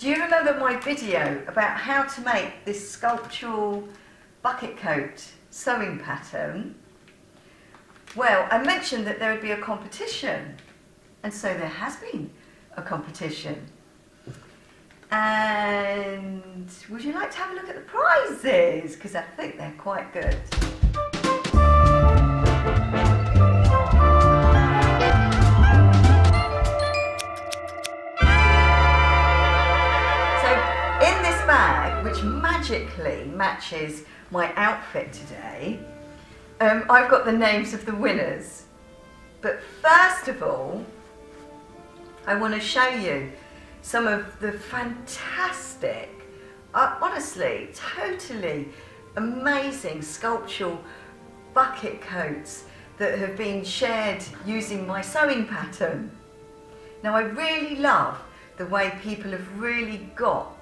Do you remember my video about how to make this sculptural bucket coat sewing pattern? Well, I mentioned that there would be a competition, and so there has been a competition. And would you like to have a look at the prizes? Because I think they're quite good. Bag, which magically matches my outfit today, I've got the names of the winners. But first of all, I want to show you some of the fantastic, honestly, totally amazing sculptural bucket coats that have been shared using my sewing pattern. Now, I really love the way people have really got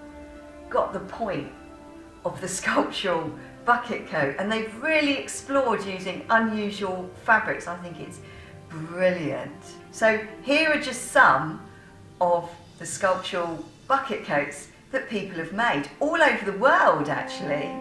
the point of the sculptural bucket coat, and they've really explored using unusual fabrics. I think it's brilliant. So here are just some of the sculptural bucket coats that people have made all over the world, actually.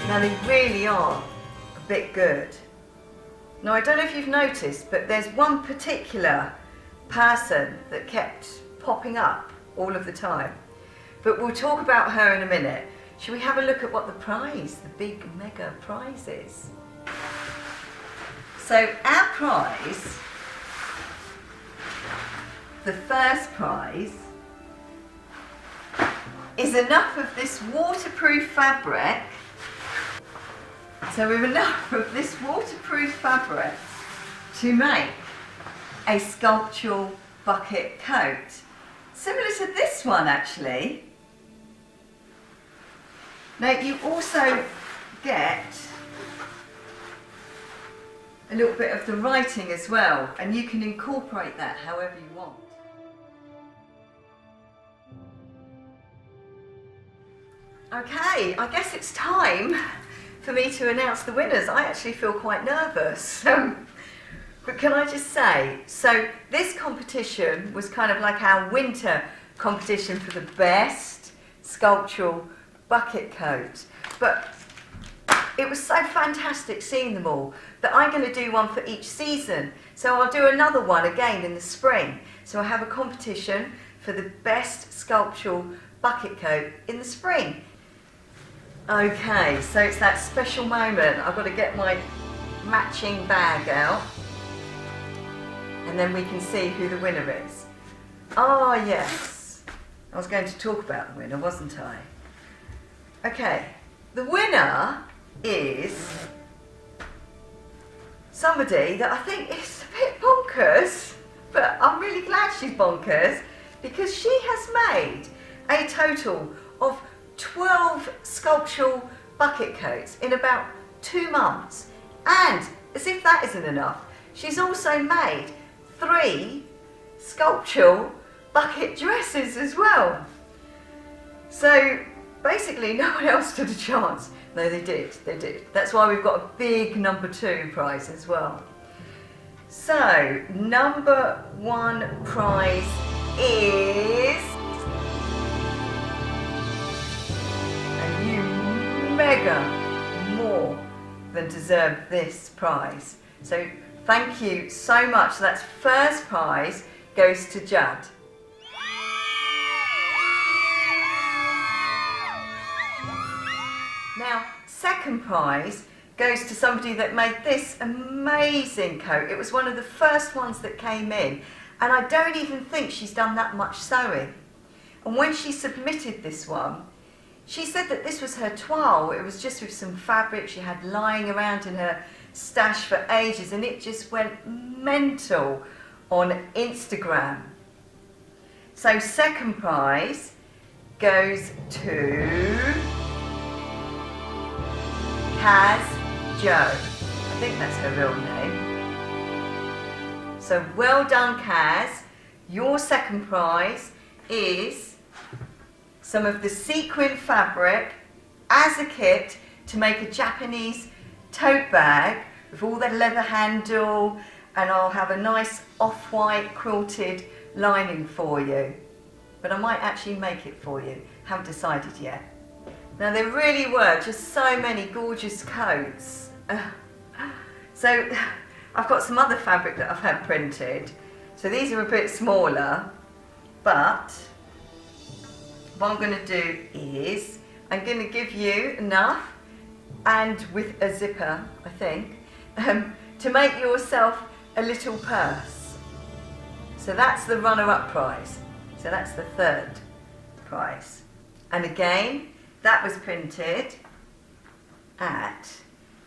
Now they really are a bit good. Now I don't know if you've noticed, but there's one particular person that kept popping up all of the time. But we'll talk about her in a minute. Shall we have a look at what the prize, the big mega prize is? So our prize, the first prize, is enough of this waterproof fabric. So we have enough of this waterproof fabric to make a sculptural bucket coat. Similar to this one, actually. Now you also get a little bit of the writing as well, and you can incorporate that however you want. Okay, I guess it's time for me to announce the winners. I actually feel quite nervous. But can I just say, so this competition was kind of like our winter competition for the best sculptural bucket coat. But it was so fantastic seeing them all that I'm going to do one for each season. So I'll do another one again in the spring. So I have a competition for the best sculptural bucket coat in the spring. Okay, so it's that special moment. I've got to get my matching bag out and then we can see who the winner is. Oh yes, I was going to talk about the winner, wasn't I? Okay, the winner is somebody that I think is a bit bonkers, but I'm really glad she's bonkers because she has made a total of 12 sculptural bucket coats in about 2 months. And as if that isn't enough, she's also made 3 sculptural bucket dresses as well. So basically no one else stood a chance. No, they did. That's why we've got a big number 2 prize as well. So, number 1 prize is... and you mega more than deserve this prize. So, thank you so much. That's first prize goes to Judd. Now, second prize goes to somebody that made this amazing coat. It was one of the first ones that came in, and I don't even think she's done that much sewing. And when she submitted this one, she said that this was her toile. It was just with some fabric she had lying around in her stash for ages, and it just went mental on Instagram. So second prize goes to Kaz Joe. I think that's her real name. So well done, Kaz. Your second prize is some of the sequin fabric as a kit to make a Japanese tote bag with all the leather handle, and I'll have a nice off-white quilted lining for you. But I might actually make it for you. Haven't decided yet. Now there really were just so many gorgeous coats. So I've got some other fabric that I've had printed. So these are a bit smaller, but what I'm going to do is I'm going to give you enough, and with a zipper, I think, to make yourself a little purse. So that's the runner-up prize. So that's the third prize. And again, that was printed at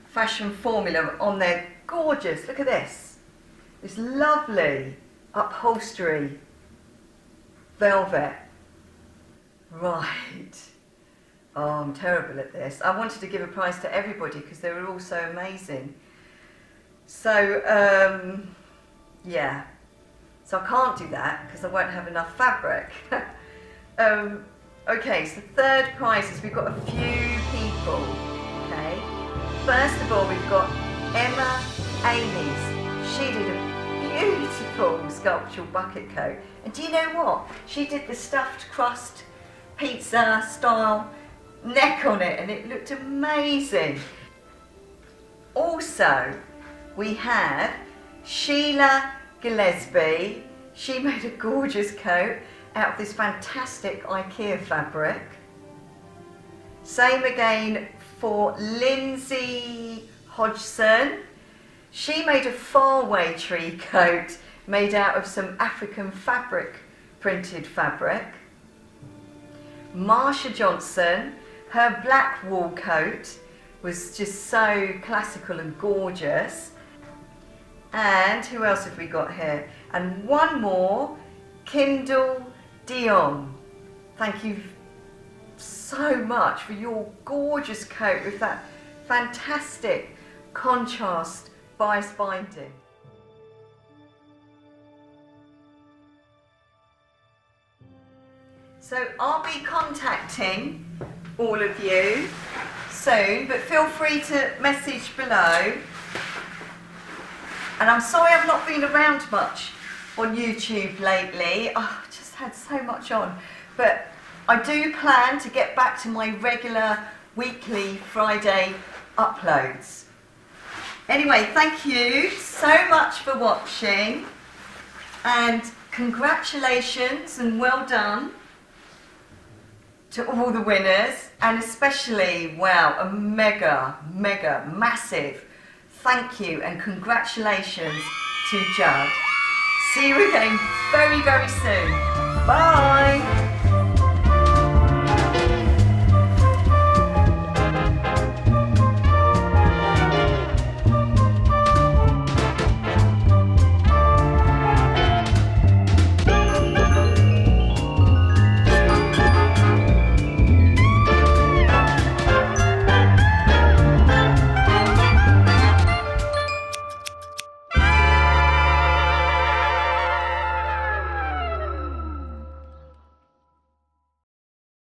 Fashion Formula on their gorgeous, look at this lovely upholstery velvet. Right. Oh, I'm terrible at this. I wanted to give a prize to everybody because they were all so amazing. So, yeah. So I can't do that because I won't have enough fabric. Okay, so third prize is we've got a few people, okay? First of all, we've got Emma Amy's. She did a beautiful sculptural bucket coat. And do you know what? She did the stuffed crust pizza style neck on it, and it looked amazing. Also, we have Sheila Gillespie. She made a gorgeous coat out of this fantastic IKEA fabric. Same again for Lindsay Hodgson. She made a faraway tree coat made out of some African fabric, printed fabric. Marsha Johnson, her black wool coat was just so classical and gorgeous. And who else have we got here? And one more, Kindle Dion. Thank you so much for your gorgeous coat with that fantastic contrast bias binding. So I'll be contacting all of you soon, but feel free to message below. And I'm sorry I've not been around much on YouTube lately. Oh, I've just had so much on. But I do plan to get back to my regular weekly Friday uploads. Anyway, thank you so much for watching, and congratulations and well done to all the winners, and especially, wow, a mega, massive thank you and congratulations to Judd. See you again very, very soon. Bye.